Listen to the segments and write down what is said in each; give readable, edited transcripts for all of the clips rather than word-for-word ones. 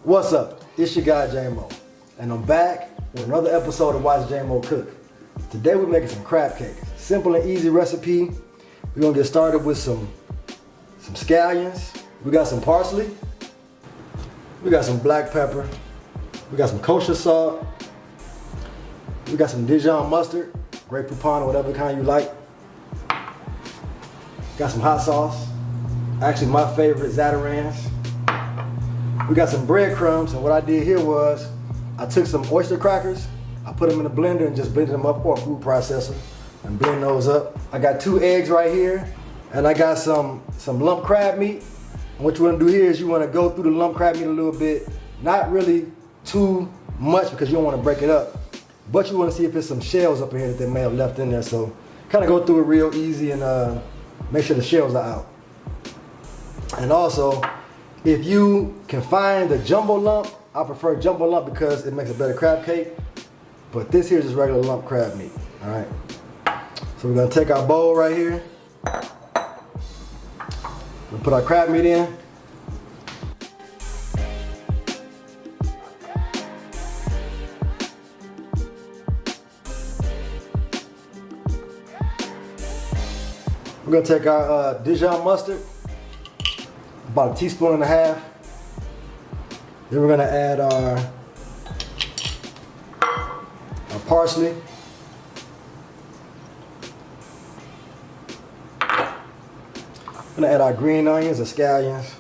What's up? It's your guy Jamo, and I'm back with another episode of Watch Jamo Cook. Today we're making some crab cakes. Simple and easy recipe. We're gonna get started with some scallions. We got some parsley. We got some black pepper. We got some kosher salt. We got some Dijon mustard, grape poupon, or whatever kind you like. Got some hot sauce. Actually, my favorite, Zatarain's. We got some breadcrumbs, and what I did here was I took some oyster crackers, I put them in a blender and just blended them up, or a food processor, and blend those up. I got 2 eggs right here, and I got some lump crab meat. And what you want to do here is you want to go through the lump crab meat a little bit, not really too much because you don't want to break it up, but you want to see if there's some shells up in here that they may have left in there. So kind of go through it real easy and make sure the shells are out. And also, if you can find the jumbo lump, I prefer jumbo lump because it makes a better crab cake. But this here is just regular lump crab meat, all right? So we're gonna take our bowl right here. We'll put our crab meat in. We're gonna take our Dijon mustard, about 1.5 teaspoons. Then we're gonna add our parsley. We're gonna add our green onions or scallions.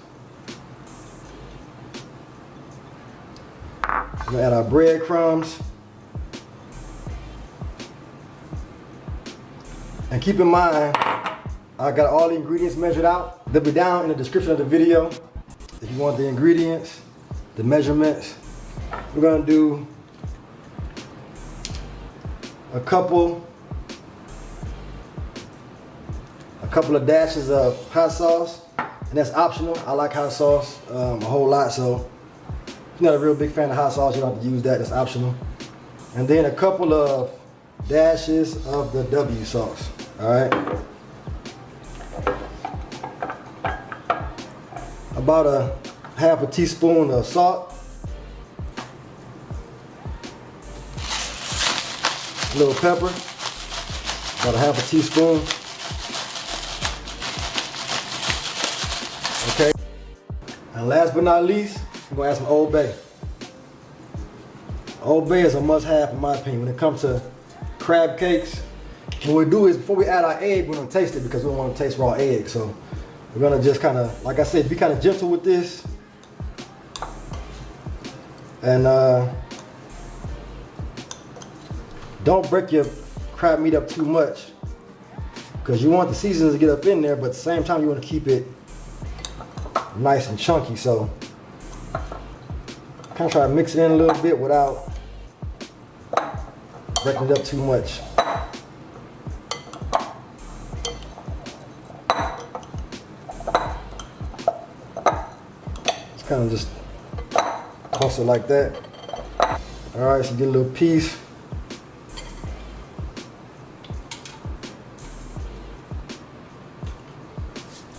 We're gonna add our breadcrumbs. And keep in mind, I got all the ingredients measured out. They'll be down in the description of the video. If you want the ingredients, the measurements, we're gonna do a couple of dashes of hot sauce, and that's optional. I like hot sauce a whole lot, so if you're not a real big fan of hot sauce, you don't have to use that, that's optional. And then a couple of dashes of the W sauce, all right? About a 1/2 teaspoon of salt, a little pepper, about a 1/2 teaspoon. Okay, and last but not least, I'm gonna add some Old Bay. Old Bay is a must-have in my opinion when it comes to crab cakes. What we do is before we add our egg, we're gonna taste it because we don't want to taste raw egg. So we're gonna just kind of, like I said, be kind of gentle with this. And don't break your crab meat up too much because you want the seasonings to get up in there, but at the same time you want to keep it nice and chunky. So kind of try to mix it in a little bit without breaking it up too much. Kind of just toss it like that. All right, so get a little piece.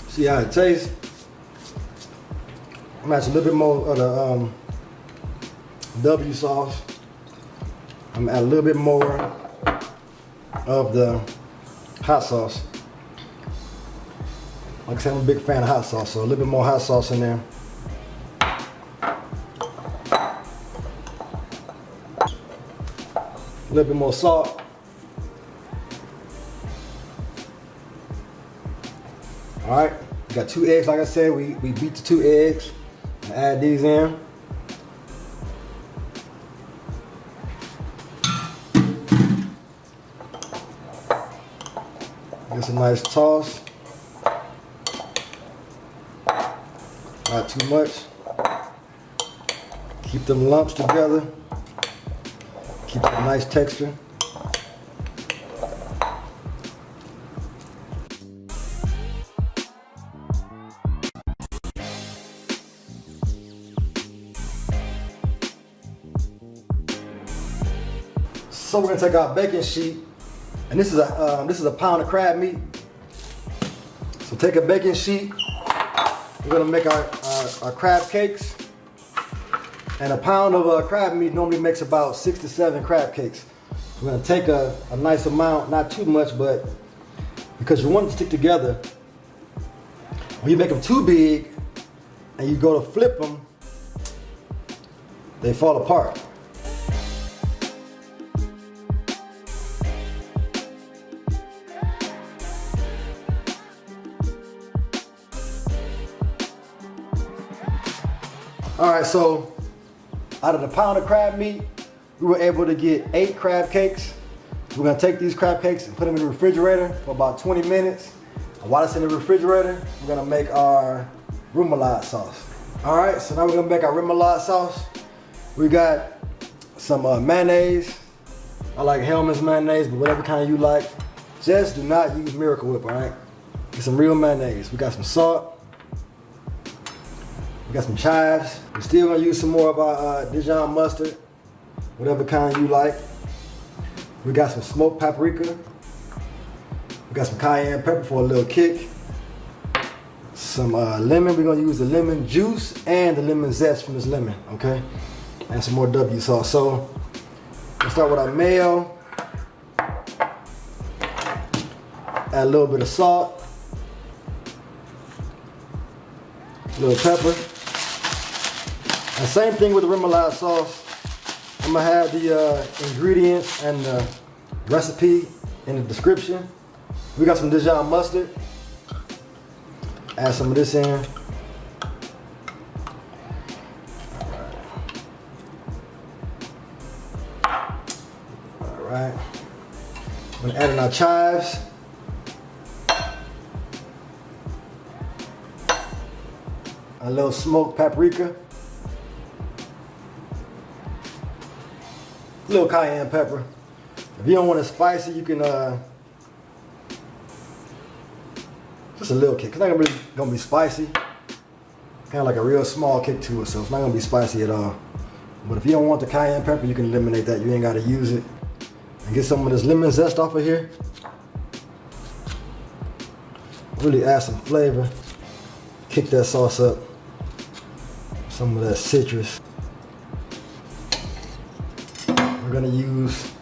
See how it tastes. I'm gonna add a little bit more of the W sauce. I'm gonna add a little bit more of the hot sauce. Like I said, I'm a big fan of hot sauce, so a little bit more hot sauce in there. A little bit more salt. All right, we got 2 eggs. Like I said, we beat the 2 eggs and add these in. Get a nice toss. Not too much. Keep them lumps together. Keep a nice texture. So we're gonna take our baking sheet, and this is a pound of crab meat. So take a baking sheet. We're gonna make our crab cakes. And a pound of crab meat normally makes about 6 to 7 crab cakes. We're gonna take a nice amount, not too much, but because you want them to stick together. When you make them too big and you go to flip them, they fall apart. All right, so out of the pound of crab meat, we were able to get 8 crab cakes. We're gonna take these crab cakes and put them in the refrigerator for about 20 minutes. And while it's in the refrigerator, we're gonna make our remoulade sauce. All right, so now we're gonna make our remoulade sauce. We got some mayonnaise. I like Hellman's mayonnaise, but whatever kind you like. Just do not use Miracle Whip, all right? Get some real mayonnaise. We got some salt. We got some chives. We're still gonna use some more of our Dijon mustard, whatever kind you like. We got some smoked paprika. We got some cayenne pepper for a little kick. Some lemon. We're gonna use the lemon juice and the lemon zest from this lemon, okay? And some more W sauce. So let's start with our mayo. Add a little bit of salt, a little pepper. And same thing with the remoulade sauce. I'm gonna have the ingredients and the recipe in the description. We got some Dijon mustard. Add some of this in. All right. I'm gonna add in our chives. A little smoked paprika. A little cayenne pepper. If you don't want it spicy, you can just a little kick. It's not really gonna be spicy. Kind of like a real small kick to it, so it's not gonna be spicy at all. But if you don't want the cayenne pepper, you can eliminate that. You ain't gotta use it. And get some of this lemon zest off of here. Really add some flavor. Kick that sauce up. Some of that citrus. We're gonna use,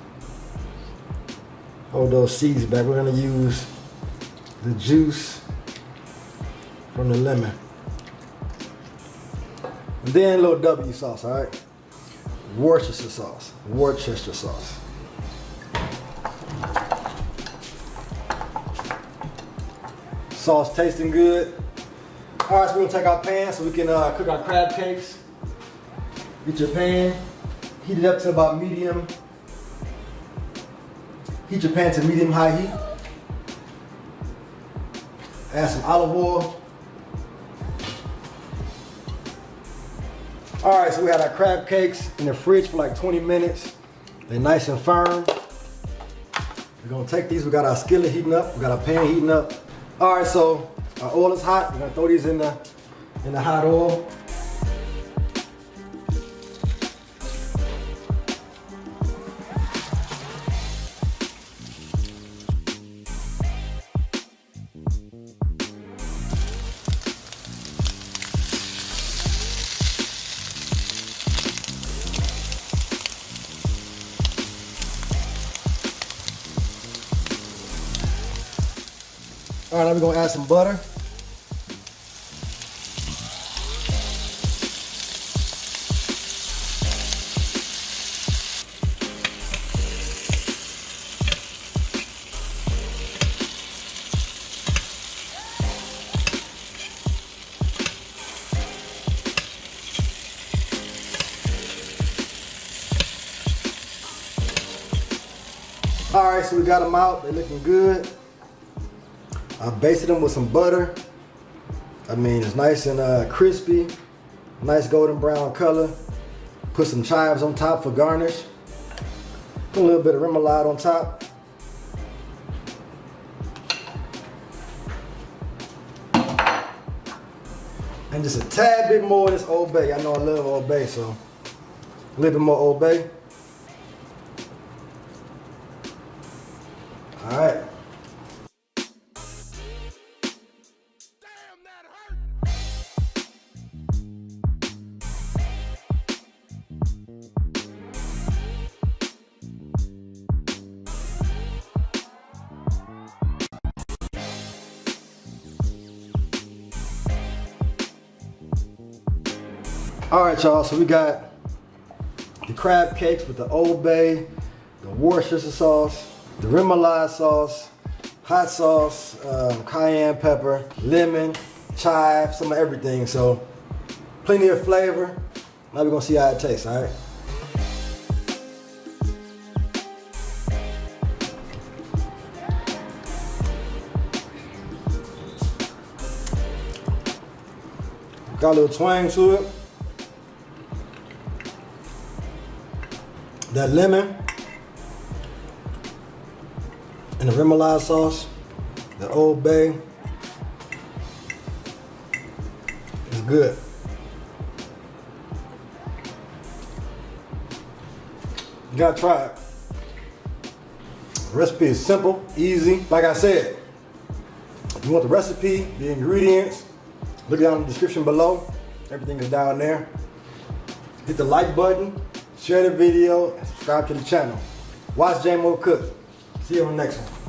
hold those seeds back. We're gonna use the juice from the lemon. And then a little W sauce, all right? Worcestershire sauce, Worcestershire sauce. Sauce tasting good. All right, so we're gonna take our pan so we can cook our crab cakes. Get your pan, heat it up to about medium. Heat your pan to medium-high heat. Add some olive oil. All right, so we had our crab cakes in the fridge for like 20 minutes. They're nice and firm. We're gonna take these, we got our skillet heating up, we got our pan heating up. All right, so our oil is hot. We're gonna throw these in the hot oil. All right, now we're gonna add some butter. All right, so we got them out. They're looking good. I basted them with some butter. I mean, it's nice and crispy, nice golden brown color. Put some chives on top for garnish. Put a little bit of remoulade on top. And just a tad bit more of this Old Bay. I know I love Old Bay, so a little bit more Old Bay. All right. All right, y'all, so we got the crab cakes with the Old Bay, the Worcestershire sauce, the Remoulade sauce, hot sauce, cayenne pepper, lemon, chive, some of everything. So plenty of flavor. Now we're gonna see how it tastes, all right? Got a little twang to it. That lemon and the Remoulade sauce, the Old Bay, is good. You gotta try it. The recipe is simple, easy. Like I said, if you want the recipe, the ingredients, look down in the description below. Everything is down there. Hit the like button, share the video, and subscribe to the channel. Watch Jamo Cook. See you on the next one.